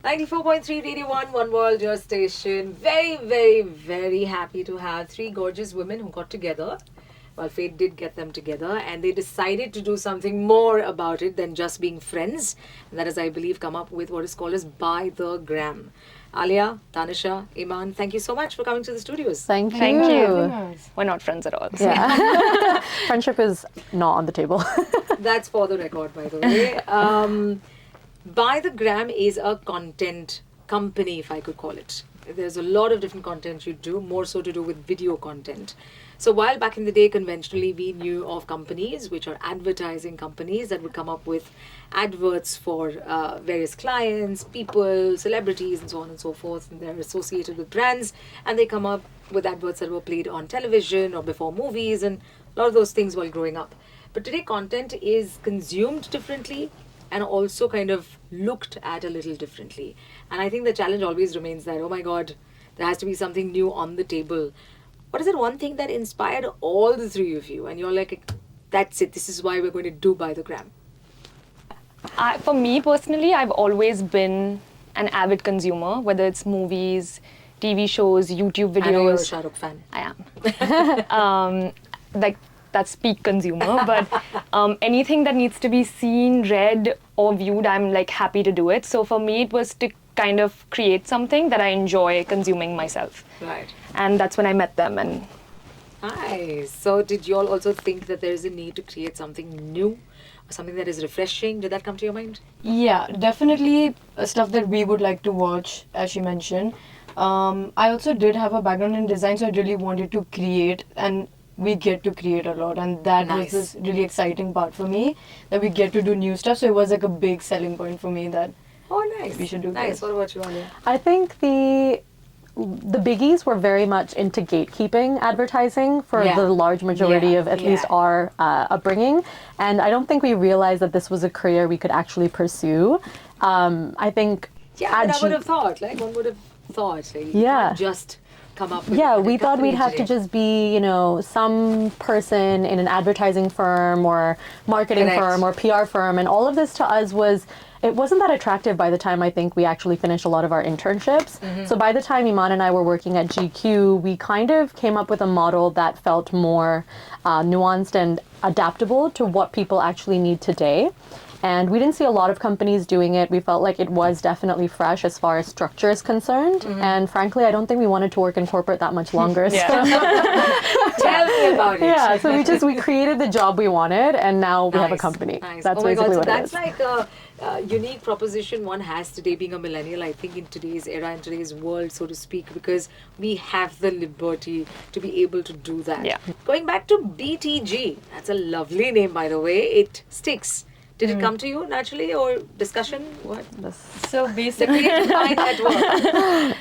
94.3 Radio 1, One World, your station. Very, very, very happy to have three gorgeous women who got together. Well, fate did get them together, and they decided to do something more about it than just being friends. And that is, I believe, come up with what is called as By the Gram. Alia, Tanisha, Iman, thank you so much for coming to the studios. Thank you. Thank you. We're not friends at all. Yeah. Friendship is not on the table. That's for the record, by the way. By the Gram is a content company, if I could call it. There's a lot of different content you do, more so to do with video content. So while back in the day, conventionally, we knew of companies which are advertising companies that would come up with adverts for various clients, people, celebrities, and so on and so forth. And they're associated with brands, and they come up with adverts that were played on television or before movies, and a lot of those things while growing up. But today, content is consumed differently and also kind of looked at a little differently. And I think the challenge always remains that, oh my God, there has to be something new on the table. What is it one thing that inspired all the three of you? And you're like, that's it, this is why we're going to do By the Gram. For me personally, I've always been an avid consumer, whether it's movies, TV shows, YouTube videos. I know you're a Shah Rukh fan. I am. That's peak consumer, but anything that needs to be seen, read, or viewed, I'm like happy to do it. So for me, it was to kind of create something that I enjoy consuming myself. Right. And that's when I met them. And Nice. So did you all also think that there is a need to create something new? Or something that is refreshing? Did that come to your mind? Yeah, definitely stuff that we would like to watch, as she mentioned. I also did have a background in design, so I really wanted to create, and we get to create a lot, and that Nice. was this really exciting part for me, that we get to do new stuff. So it was like a big selling point for me that Oh, nice. We should do Nice. this. What about you, Alia? I think the biggies were very much into gatekeeping advertising for Yeah. the large majority Yeah. of at Yeah. least our upbringing. And I don't think we realized that this was a career we could actually pursue. I think Yeah, but I ad- would have thought, like, one would have thought, like, you Yeah. can't just come up with Yeah, a we thought company we'd have to today. just be, some person in an advertising firm or marketing Correct. firm or PR firm. And all of this to us it wasn't that attractive by the time I think we actually finished a lot of our internships. So by the time Iman and I were working at GQ, we kind of came up with a model that felt more nuanced and adaptable to what people actually need today. And we didn't see a lot of companies doing it. We felt like it was definitely fresh as far as structure is concerned. And frankly, I don't think we wanted to work in corporate that much longer. Tell me about it. Yeah, so we created the job we wanted, and now we have a Nice, company. Nice. That's oh my basically God, so what it that's is. like a unique proposition one has today being a millennial, I think, in today's era, in today's world, so to speak, because we have the liberty to be able to do that. Yeah. Going back to BTG, that's a lovely name, by the way. It sticks. Did it come to you naturally or discussion? What? So The basically, creative mind at work.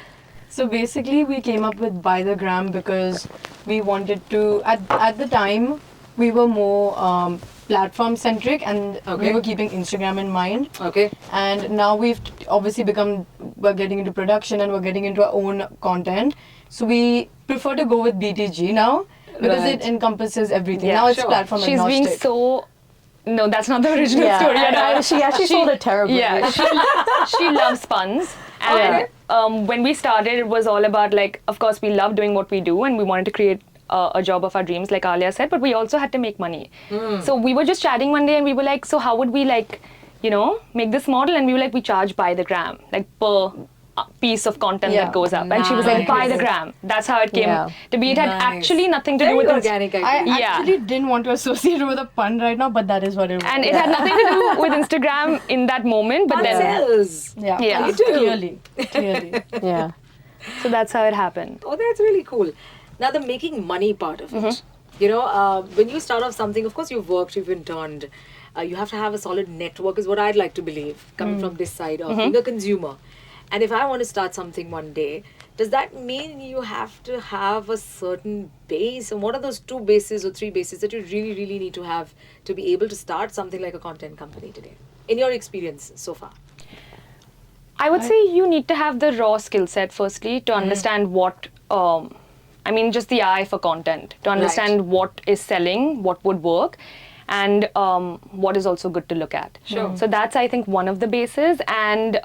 we came up with By the Gram because we wanted to, at the time, we were more platform centric, and Okay. we were keeping Instagram in mind. Okay. And now we've obviously we're getting into production and we're getting into our own content. So we prefer to go with BTG now because Right. it encompasses everything. Yeah, now it's sure. platform she's being agnostic. so... No, that's not the original story at all. She actually sold it terribly. Yeah, she loves puns. And when we started, it was all about, like, of course, we love doing what we do and we wanted to create a job of our dreams, like Alia said, but we also had to make money. So we were just chatting one day and we were like, so how would we, like, make this model? And we were like, we charge by the gram, like per piece of content Yeah. that goes up. And she was like, by the Nice. gram. That's how it came Yeah. to be. It had Nice. actually nothing to do Very with organic, I I think. Yeah. actually didn't want to associate it with a pun right now, but that is what it was. And it had nothing to do with Instagram in that moment, but Fun then... sells. yeah, Yeah. You do. clearly. Yeah. So that's how it happened. Oh, that's really cool. Now, the making money part of it. When you start off something, of course, you've worked, you've interned. You have to have a solid network, is what I'd like to believe, coming from this side of being a consumer. And if I want to start something one day, does that mean you have to have a certain base? And what are those 2 bases or 3 bases that you really, really need to have to be able to start something like a content company today? In your experience so far? I would say you need to have the raw skill set firstly to understand what, just the eye for content, to understand what is selling, what would work. and what is also good to look at. Sure. So that's, I think, one of the bases. And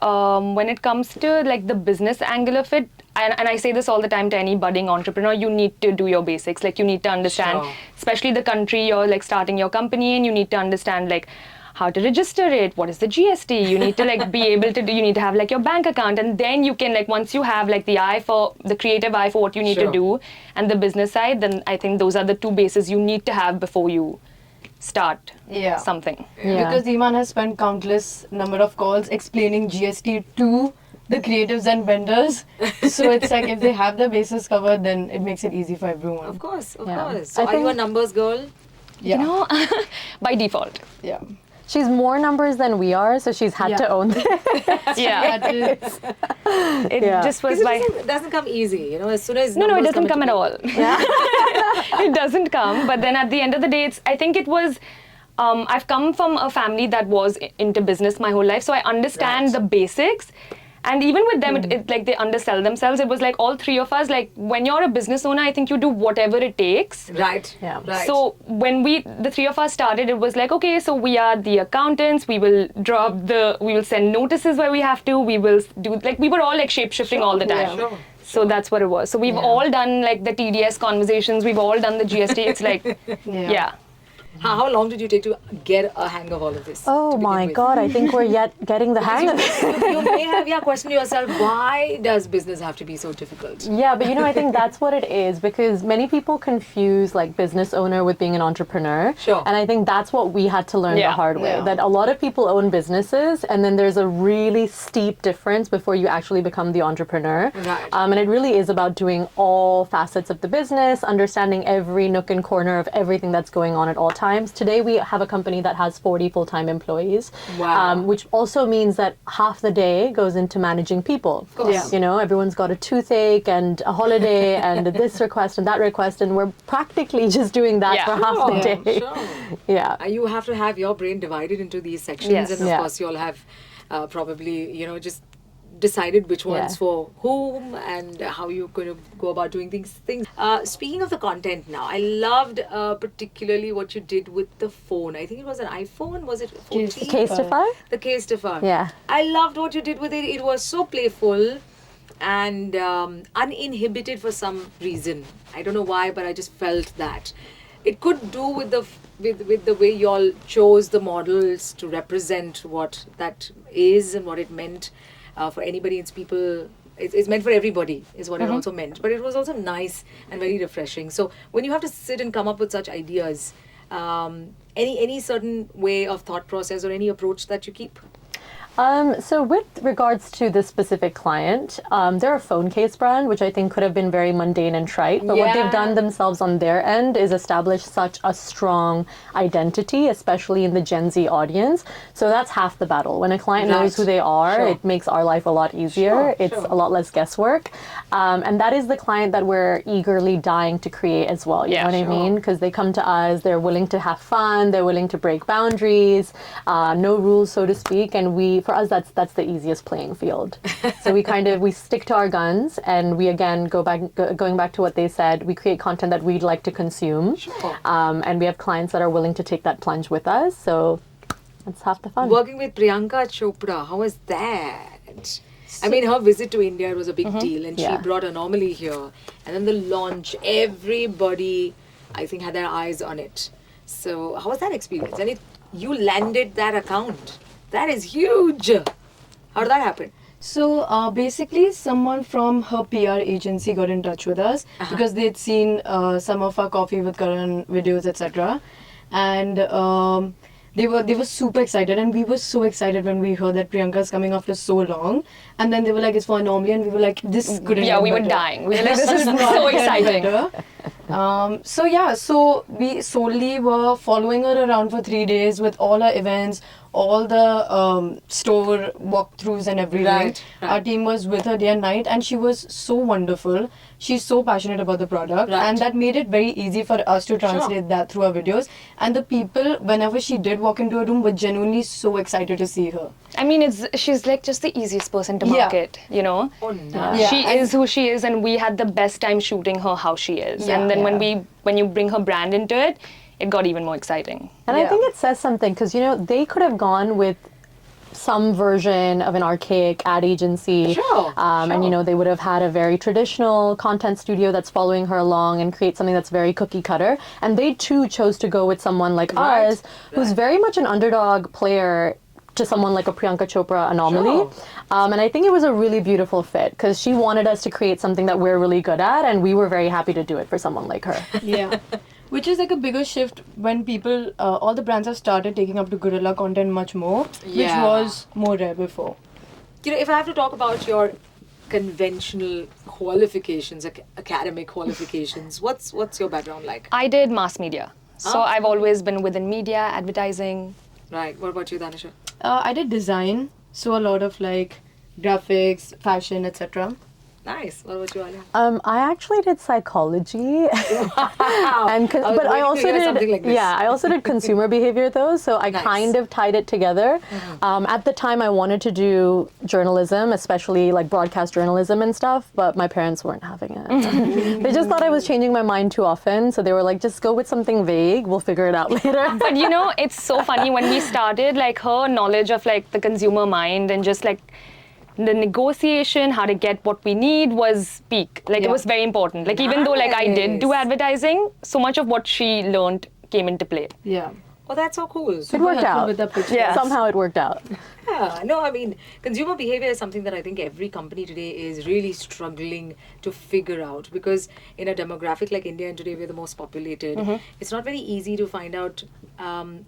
when it comes to like the business angle of it, and I say this all the time to any budding entrepreneur, you need to do your basics. Like you need to understand, Sure. especially the country you're like starting your company in, you need to understand like how to register it, what is the GST, you need to like be able to do, you need to have like your bank account, and then you can like, once you have like the creative eye for what you need Sure. to do and the business side, then I think those are the two bases you need to have before you start Yeah. something. Yeah. Because Iman has spent countless number of calls explaining GST to the creatives and vendors. So it's like if they have the bases covered, then it makes it easy for everyone. Of course, of Yeah. course. So I are you a think- numbers girl? Yeah. You know, by default. Yeah. She's more numbers than we are, so she's had Yeah. to own it. Yeah. That is, It Yeah. just was Because by... it doesn't come easy, you know, as soon as No, it numbers doesn't come at into all. play. It doesn't come. But then at the end of the day, I think it was, I've come from a family that was into business my whole life, so I understand Right. the basics. And even with them, it like they undersell themselves. It was like all three of us, like when you're a business owner, I think you do whatever it takes. Right. Yeah. Right. So when the three of us started, it was like, okay, so we are the accountants. We will we will send notices where we have to. We will do, like, we were all like shape shifting all the time. Sure. So that's what it was. So we've all done like the TDS conversations. We've all done the GST. It's like, yeah. How long did you take to get a hang of all of this? Oh to begin my with? God, I think we're yet getting the hang of it. You may have questioned yourself, why does business have to be so difficult? Yeah, but I think that's what it is, because many people confuse like business owner with being an entrepreneur. Sure. And I think that's what we had to learn the Yeah. hard way, Yeah. that a lot of people own businesses and then there's a really steep difference before you actually become the entrepreneur. Right. And it really is about doing all facets of the business, understanding every nook and corner of everything that's going on at all times. Today we have a company that has 40 full-time employees, Wow. which also means that half the day goes into managing people. Of course. Yeah. Everyone's got a toothache and a holiday and this request and that request, and we're practically just doing that Yeah. for half the Sure, day. sure. Yeah. You have to have your brain divided into these sections, Yes. and of Yeah. course you'll have probably just decided which ones Yeah. for whom and how you're going to go about doing things. Speaking of the content now, I loved particularly what you did with the phone. I think it was an iPhone. Was it 14? Casetify? The Casetify. Yeah. I loved what you did with it. It was so playful and uninhibited for some reason. I don't know why, but I just felt that. It could do with the way y'all chose the models to represent what that is and what it meant for anybody. It's people. It's meant for everybody, is what it also meant. But it was also nice and very refreshing. So when you have to sit and come up with such ideas, any certain way of thought process or any approach that you keep? So with regards to this specific client, they're a phone case brand, which I think could have been very mundane and trite. But what Yeah. they've done themselves on their end is establish such a strong identity, especially in the Gen Z audience. So that's half the battle. When a client knows Right. who they are, Sure. it makes our life a lot easier. Sure, It's sure. a lot less guesswork. And that is the client that we're eagerly dying to create as well. You Yeah, know what I sure. mean? Because they come to us, they're willing to have fun, they're willing to break boundaries, no rules, so to speak. And for us, that's the easiest playing field. So we stick to our guns, and we again going back to what they said, we create content that we'd like to consume. Sure. And we have clients that are willing to take that plunge with us. So that's half the fun. Working with Priyanka Chopra, how was that? I mean, her visit to India, it was a big deal, and Yeah. she brought Anomaly here. And then the launch, everybody, I think, had their eyes on it. So, how was that experience? And you landed that account. That is huge. How did that happen? So basically, someone from her PR agency got in touch with us because they'd seen some of our Coffee with Karan videos, etc. And they were super excited, and we were so excited when we heard that Priyanka's coming after so long. And then they were like, "It's for Anomaly," and we were like, "This couldn't." Yeah, get we were better. dying. We were like, this is Could not so get exciting. better. So we solely were following her around for 3 days with all her events, all the store walkthroughs and everything. Right, right. Our team was with her day and night, and she was so wonderful. She's so passionate about the product, Right. and that made it very easy for us to translate that through our videos. And the people, whenever she did walk into a room, were genuinely so excited to see her. I mean, she's like just the easiest person to Yeah. market, you know? Oh, nice. Yeah, She and- is who she is, and we had the best time shooting her how she is. Yeah. And then Yeah. when you bring her brand into it, it got even more exciting. And I think it says something because, they could have gone with some version of an archaic ad agency. Sure, And, they would have had a very traditional content studio that's following her along and create something that's very cookie cutter. And they too chose to go with someone like us, who's very much an underdog player to someone like a Priyanka Chopra anomaly. Sure. And I think it was a really beautiful fit because she wanted us to create something that we're really good at, and we were very happy to do it for someone like her. Yeah. Which is like a bigger shift when people, all the brands have started taking up to guerrilla content much more, which Yeah. was more rare before. If I have to talk about your conventional qualifications, academic qualifications, what's your background like? I did mass media. So Oh. I've always been within media, advertising. Right. What about you, Danisha? I did design, so a lot of like graphics, fashion, etc. Nice. What about you, Alia? I actually did psychology, and I was but I waiting to also hear did something like this. I also did consumer behavior though, so I Nice. kind of tied it together. At the time, I wanted to do journalism, especially like broadcast journalism and stuff, but my parents weren't having it. They just thought I was changing my mind too often, so they were like, "Just go with something vague. We'll figure it out later." But it's so funny when we started, like her knowledge of like the consumer mind and just like the negotiation, how to get what we need was peak. Like it was very important. Like even though like I did do Nice. advertising, so much of what she learned came into play. Yeah. Oh, that's so cool. It worked helpful out. with the pitch. Yeah. Somehow it worked out. Yeah, no, I mean, consumer behavior is something that I think every company today is really struggling to figure out because in a demographic like India, and today we're the most populated, it's not very easy to find out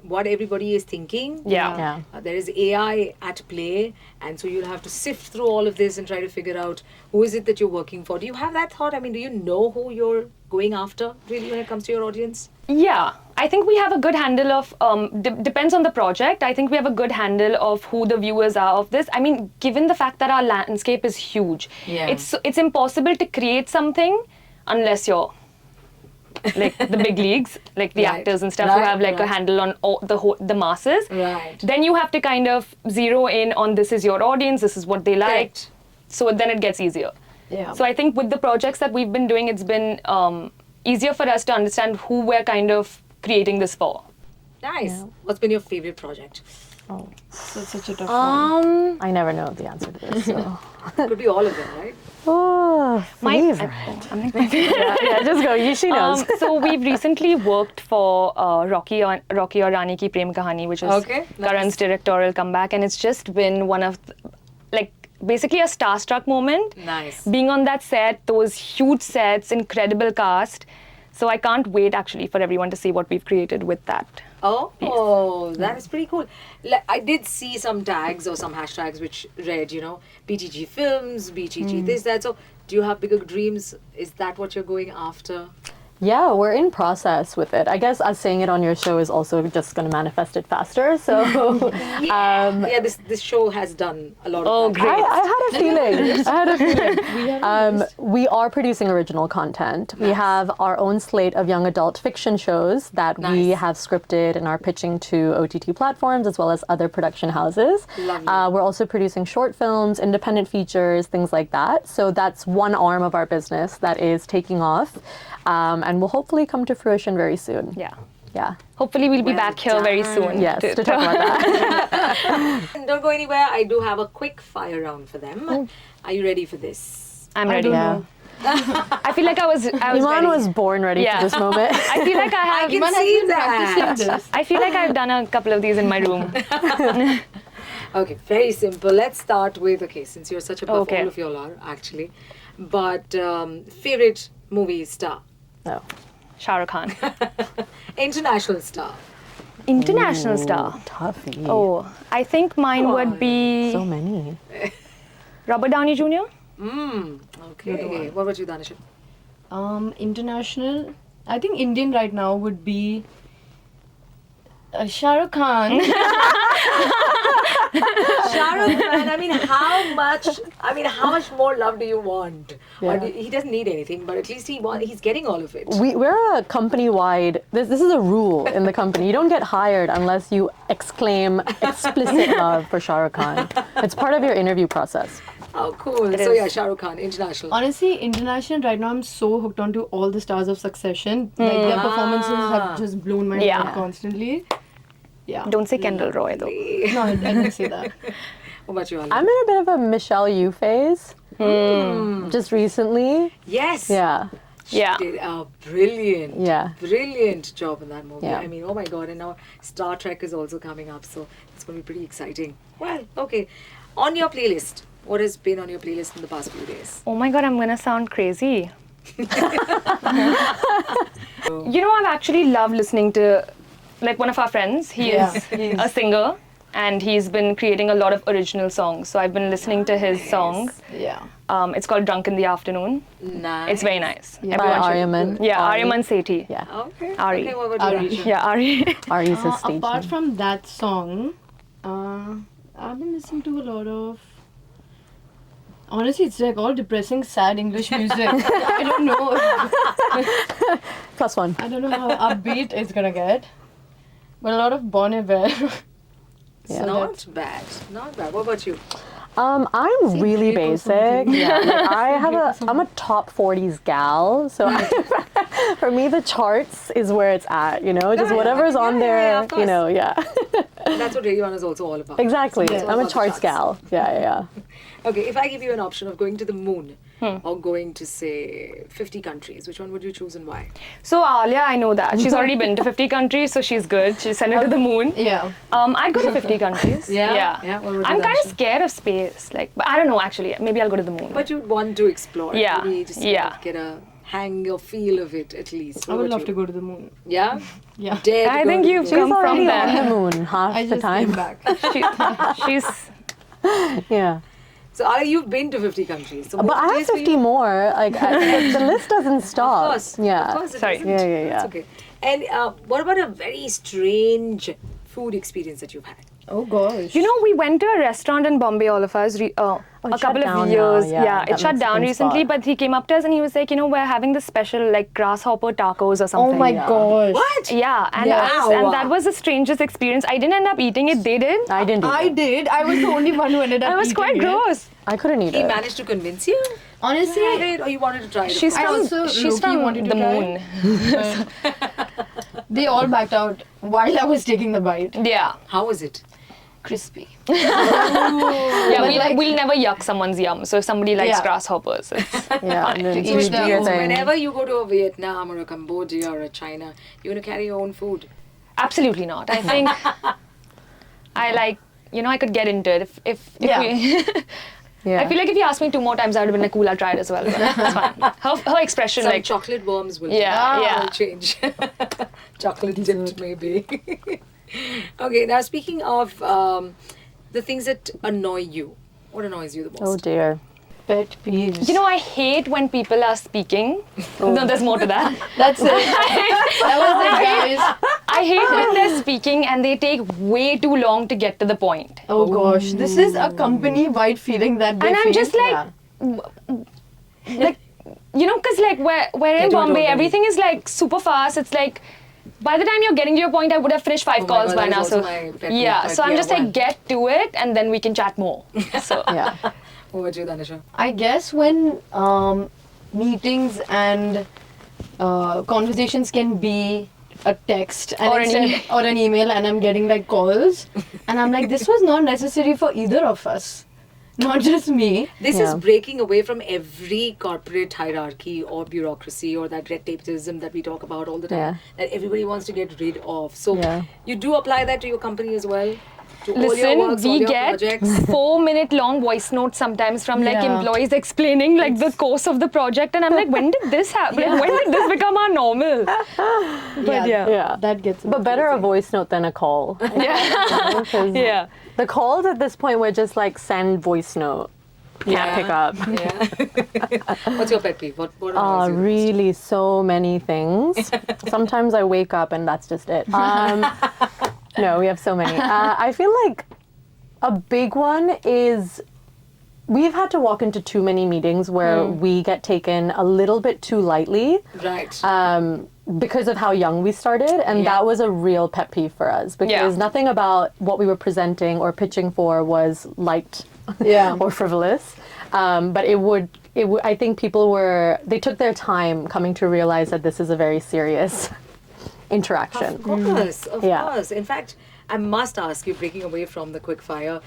what everybody is thinking. Yeah. There is AI at play, and so you'll have to sift through all of this and try to figure out who is it that you're working for. Do you have that thought? I mean, do you know who you're going after really when it comes to your audience? Yeah, I think we have a good handle of, depends on the project, I think we have a good handle of who the viewers are of this. I mean, given the fact that our landscape is huge, Yeah. it's impossible to create something unless you're like the big leagues, like the Right. actors and stuff who Right, have like a right. handle on the masses. Right. Then you have to kind of zero in on this is your audience, this is what they like. Correct. So then it gets easier. Yeah. So I think with the projects that we've been doing, it's been easier for us to understand who we're kind of creating this for. Nice. What's been your favorite project? So it's such a tough one. I never know the answer to this. So. Could be all of them, right? Oh, favorite. I'm like my favorite. Yeah, just go. She knows. So we've recently worked for Rocky or Rani Ki Prem Kahani, which is Okay, nice. Karan's directorial comeback, and it's just been one of basically a starstruck moment. Nice. Being on that set, those huge sets, incredible cast. So I can't wait actually for everyone to see what we've created with that. Oh, that is pretty cool. I did see some tags or some hashtags which read, BTG Films, BTG this, that. So, do you have bigger dreams? Is that what you're going after? Yeah, we're in process with it. I guess us saying it on your show is also just going to manifest it faster. So Yeah, this show has done a lot of Oh, that. great. I had a feeling. We are producing original content. We have our own slate of young adult fiction shows that we Nice. have scripted and are pitching to OTT platforms as well as other production houses. Lovely. We're also producing short films, independent features, things like that. So that's one arm of our business that is taking off. And will hopefully come to fruition very soon. Yeah. Yeah. Hopefully we'll be Well back here very done. soon. Yes, to talk about that. Don't go anywhere. I do have a quick fire round for them. Are you ready for this? I'm ready. Yeah. I feel like I was Iman ready. was born ready Yeah. for this moment. I feel like I have. I can see that. Practicing this. I feel like I've done a couple of these in my room. Okay, very simple. Let's start with, since you're such a buff, Okay. all of you all are actually. But favorite movie star? No. Shah Rukh Khan. International star? International star. Toughie. Oh, I think mine Come would on. be So many. Robert Downey Jr. Okay. What about you, Danisha? International. I think Indian right now would be Shah Rukh Khan. Shah Rukh Khan, how much more love do you want? Or Yeah. he doesn't need anything, but at least he's getting all of it. We're a company-wide, this is a rule in the company. You don't get hired unless you exclaim explicit love for Shah Rukh Khan. It's part of your interview process. How cool. It So is. yeah, Shah Rukh Khan, international. Honestly, international right now, I'm so hooked onto all the stars of Succession. Like their performances have just blown my Yeah. mind constantly. Yeah. Don't say Kendall Roy though. No, I didn't say that. What about you, Ali? I'm in a bit of a Michelle Yu phase. Just recently. Yes. Yeah. Yeah. Did a brilliant, Yeah. brilliant job in that movie. Yeah. I mean, oh my god! And now Star Trek is also coming up, so it's going to be pretty exciting. Well, okay. On your playlist, what has been on your playlist in the past few days? Oh my god, I'm gonna sound crazy. You know, I've actually loved listening to, like, one of our friends. He Yeah, is he's- a singer, and he's been creating a lot of original songs. So I've been listening to his song. Yeah. It's called Drunk in the Afternoon. Nice. It's very nice. Yeah. By Everyone should- Aryaman. Yeah, Ari. Aryaman Sethi. Yeah. Okay. Ari. Okay, what about you, Ari. Raksha? Yeah, Ari. Ari's his stage Apart name. from that song, I've been listening to a lot of. Honestly, it's like all depressing, sad English music. I don't know. +1. I don't know how upbeat it's gonna get, but a lot of Bon Iver. Yeah. Not bad. Not bad. What about you? I'm really Drake or basic. something. Yeah, like I'm a top 40s gal, so for me the charts is where it's at. You know, just Yeah, whatever's on yeah, there. yeah, of course. You know, yeah. That's what Radio 1 is also all about. Exactly. Yeah. I'm a About the charts charts. gal. Yeah. Okay, if I give you an option of going to the moon or going to, say, 50 countries, which one would you choose and why? So Alia, I know that. She's already been to 50 countries, so she's good. She's sent it to the moon. Yeah. I'd go to 50 countries. Yeah? Yeah, what would I'm you kind of Darshan? scared of space. Like, but I don't know actually. Maybe I'll go to the moon. But you'd want to explore. Yeah, Maybe just yeah. kind of get a hang or feel of it at least. I What would about love to you? go to the moon. Yeah? Yeah. Dare to I go think to the you've moon. She's come from already on there. the moon half I the just time. came back. She's Yeah. So, Ali, you've been to 50 countries. So But what I have place for 50 you? more. Like the list doesn't stop. Of course. Yeah. Of course it Sorry. doesn't. Yeah. That's okay. And what about a very strange food experience that you've had? Oh gosh. You know, we went to a restaurant in Bombay, all of us, a shut couple down of now, years. yeah, it that shut down Mexican recently, spot. but he came up to us and he was like, you know, we're having this special like grasshopper tacos or Oh something. my Yeah. gosh. What? Yeah, and, Yeah. and that was the strangest experience. I didn't end up eating it, they did. I didn't eat I it. did. I was the only one who ended up. It was eating quite it. gross. I couldn't eat He it. managed to convince you? Honestly, You had it, or you wanted to try it? She's of I course? from, also she's low-key from wanted to the try. moon. they all backed out while I was taking the bite. Yeah. How was it? Crispy. Yeah, But like- we'll never yuck someone's yum. So if somebody likes Yeah. grasshoppers, it's Yeah. fine. then each you do their your own. thing. Whenever you go to a Vietnam or a Cambodia or a China, you're going to carry your own food. absolutely not. I think I like, you know, I could get into it if Yeah. we... Yeah. I feel like if you asked me 2 more times, I would have been like, cool, I'll try it as well. But it's fine. Her expression, Some like, chocolate worms will Yeah. change. Chocolate dipped, maybe. Okay, now speaking of the things that annoy you, what annoys you the most? Oh dear. Pet peeves. you know, I hate when people are speaking. No, there's more to that. That's it. That was it, guys. I hate when they're speaking and they take way too long to get to the point. Oh gosh, this is a company-wide feeling that they And I'm feel. just like, like, you know, because like we're in Get to it Bombay, already. everything is like super fast. It's like, by the time you're getting to your point, I would have finished 5 Oh my calls God, by that now. is So also my pet peeve, yeah, but so I'm yeah, just like, one. get to it and then we can chat more. So Yeah. What about you, Danisha? I guess when meetings and conversations can be a text and Or an email. or an email, and I'm getting like calls, and I'm like, this was not necessary for either of us, not just me. This Yeah. is breaking away from every corporate hierarchy or bureaucracy or that red tapeism that we talk about all the time Yeah. that everybody wants to get rid of. So Yeah. you do apply that to your company as well? To all your listen, works, all we your get projects? 4-minute long voice notes sometimes from like Yeah. employees explaining like the course of the project, and I'm like, when did this happen? Like, when did this become our normal? But yeah. Yeah. That gets. But better a voice note than a call. Yeah. Yeah. The calls at this point were just like send voice note. Can't pick up. Yeah. What's your pet peeve? What annoys you the most? Really, so many things. Sometimes I wake up and that's just it. No, we have so many. I feel like a big one is we've had to walk into too many meetings where we get taken a little bit too lightly Right. because of how young we started. And Yeah. that was a real pet peeve for us because Yeah. nothing about what we were presenting or pitching for was liked Yeah. or frivolous. But I think they took their time coming to realize that this is a very serious interaction. Of course, of Yeah. course. In fact, I must ask you, breaking away from the quick fire,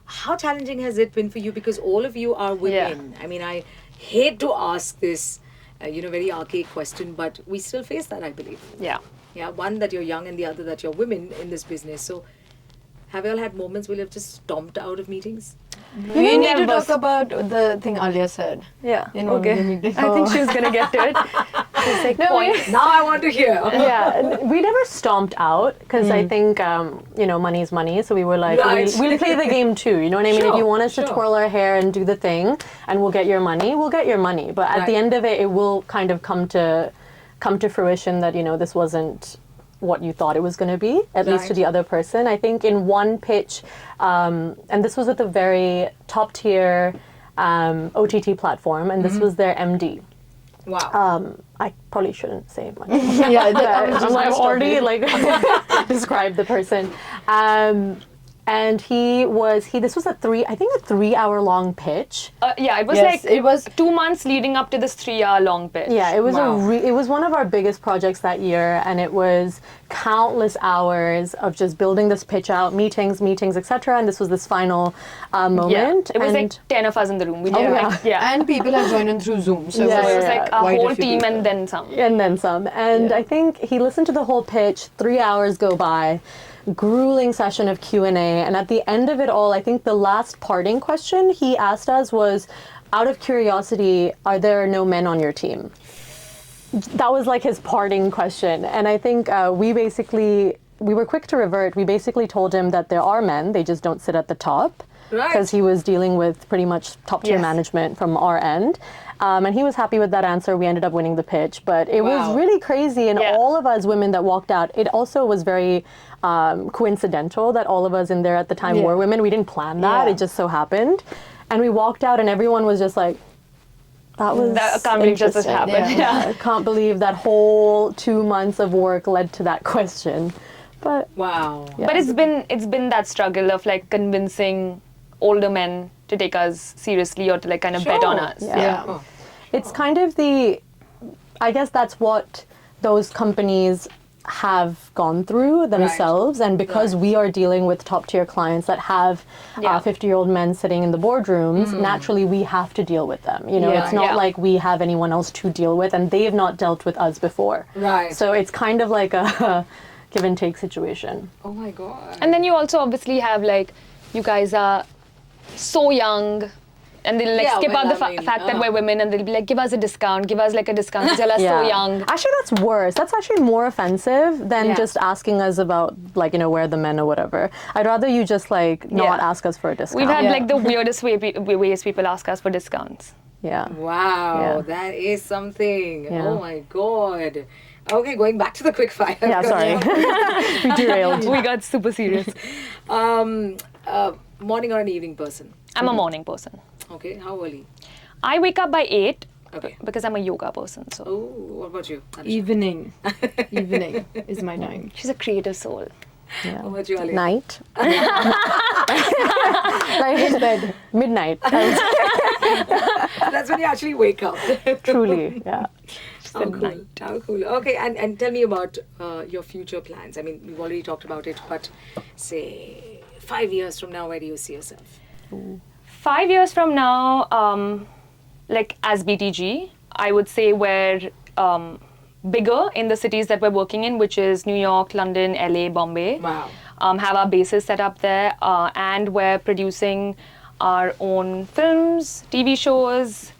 how challenging has it been for you? Because all of you are women. I mean, I hate to ask this, very archaic question, but we still face that, I believe. Yeah. Yeah, one that you're young and the other that you're women in this business. So, have you all had moments where you've just stomped out of meetings? We need to talk about the thing Alia said. Yeah. In one of the meetings. I think she was gonna get to it. She's like, point. Now I want to hear. Yeah, and we never stomped out because I think money's money. So we were like, Right. we'll play the game too. You know what I mean? Sure, If you want us to sure. twirl our hair and do the thing, and we'll get your money, we'll get your money. But at Right. the end of it, it will kind of come to fruition that this wasn't what you thought it was going to be, at least to Right. the other person. I think in one pitch, and this was with a very top tier OTT platform, and this was their MD. Wow. I probably shouldn't say much. Yeah, I've already described the person. And this was a 3-hour long pitch. Yeah, it was Yes, like it was 2 months leading up to this 3-hour long pitch. Yeah, it was Wow. it was one of our biggest projects that year, and it was countless hours of just building this pitch out, meetings, etc. And this was this final moment. Yeah. It was and like 10 of us in the room. We did yeah. like, yeah. and people have joined in through Zoom. So Yeah, So it was yeah, like yeah. our Quite a whole few team people. and then some. and then some. And I think he listened to the whole pitch. 3 hours go by. Grueling session of Q&A, and at the end of it all, I think the last parting question he asked us was, out of curiosity, are there no men on your team? That was like his parting question, and I think we were quick to revert. We basically told him that there are men, they just don't sit at the top. Right. Because he was dealing with pretty much top tier Yes. management from our end. And he was happy with that answer. We ended up winning the pitch. But it Wow. was really crazy. And Yeah. all of us women that walked out, it also was very coincidental that all of us in there at the time Yeah. were women. We didn't plan that. Yeah. It just so happened. And we walked out and everyone was just like, that was That, I can't believe just this interesting." happened. Yeah. I can't believe that whole 2 months of work led to that question. But Wow. yeah. But it's been that struggle of like convincing older men to take us seriously or to like kind of bet on Sure. us. Yeah. Oh. It's kind of I guess that's what those companies have gone through themselves, and because Right. we are dealing with top tier clients that have Yeah. 50-year-old men sitting in the boardrooms, naturally we have to deal with them. Yeah. It's not Yeah. like we have anyone else to deal with, and they have not dealt with us before. Right. So it's kind of like a give and take situation. Oh my God. And then you also obviously have like, you guys are so young. And they'll like Yeah, skip well, out the I mean, fact that we're women, and they'll be like, give us a discount, give us like a discount because you're so young. Actually, that's worse. That's actually more offensive than Yeah. just asking us about, like, where the men or whatever. I'd rather you just, like, not Yeah. ask us for a discount. We've had Yeah. like the weirdest ways people ask us for discounts. Yeah. Wow, Yeah. that is something. Yeah. Oh my God. Okay, going back to the quick fire. Yeah, sorry. We derailed. We got super serious. Morning or an evening person? I'm a morning person. Okay, how early? I wake up by 8 Okay. because I'm a yoga person. So Oh, what about you? Anisha? evening is my time. she's a creative soul. How about you, Ali? Night. Like, midnight. That's when you actually wake up. Truly, yeah. How cool. How cool. Okay, and tell me about your future plans. I mean, we've already talked about it, but say 5 years from now, where do you see yourself? 5 years from now, like as BTG, I would say we're bigger in the cities that we're working in, which is New York, London, LA, Bombay. Wow. Have our bases set up there, and we're producing our own films, TV shows.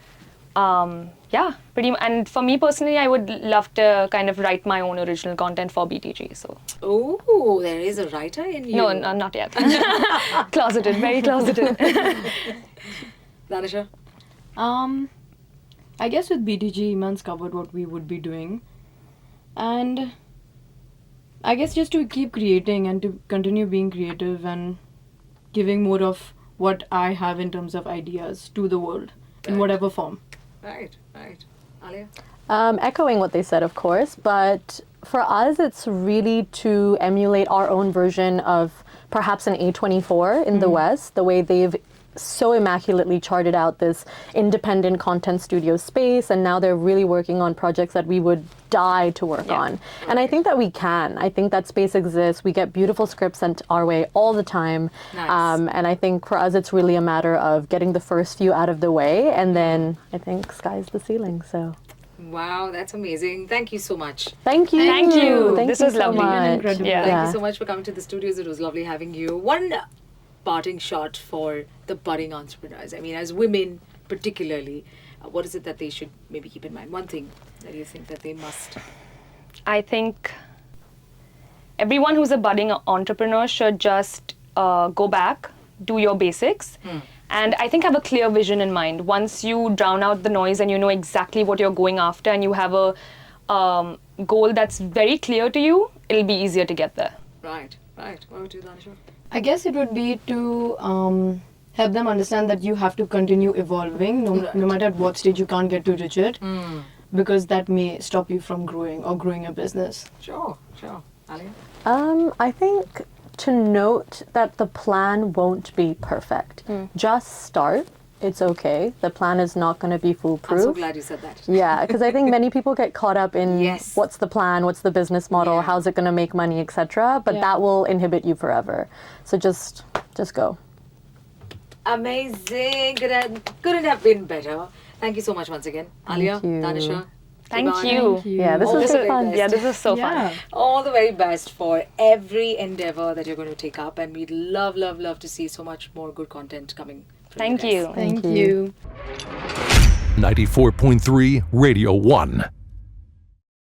Yeah, and for me personally, I would love to kind of write my own original content for BTG. So Oh, there is a writer in you. no, not yet. Closeted, very closeted. Danisha? I guess with BTG, Iman's covered what we would be doing. And I guess just to keep creating and to continue being creative and giving more of what I have in terms of ideas to the world in Right. whatever form. Right. Alia? Echoing what they said, of course, but for us, it's really to emulate our own version of perhaps an A24 in the West, the way they've so immaculately charted out this independent content studio space, and now they're really working on projects that we would die to work on. And I think that we can. I think that space exists. We get beautiful scripts sent our way all the time. Nice. And I think for us, it's really a matter of getting the first few out of the way, and then I think sky's the ceiling. So Wow, that's amazing. Thank you so much. thank you. Thank you. Thank This you was so lovely. much. Incredible. Yeah. Thank you so much for coming to the studios. It was lovely having you. One parting shot for the budding entrepreneurs. I mean, as women particularly, what is it that they should maybe keep in mind? One thing that you think that they must. I think everyone who's a budding entrepreneur should just go back, do your basics, and I think have a clear vision in mind. Once you drown out the noise and you know exactly what you're going after and you have a goal that's very clear to you, it'll be easier to get there. Right, right. What about you, Danisha? I guess it would be to help them understand that you have to continue evolving, no matter at what stage you can't get too rigid, because that may stop you from growing or growing your business. Sure, sure. Alia? I think to note that the plan won't be perfect. Just start. It's okay. The plan is not going to be I'm foolproof. so glad you said that. Yeah, because I think many people get caught up in Yes. what's the plan, what's the business model, Yeah. how's it going to make money, etc. But Yeah. that will inhibit you forever. So just go. Amazing. Couldn't have been better. Thank you so much once again. Alia, you. Danisha. Thank Ivana. you. Yeah, this All was the so very fun. best. Yeah, this is so fun. All the very best for every endeavor that you're going to take up, and we'd love, love, love to see so much more good content coming. From Thank guys. you. Thank you. 94.3 Radio 1.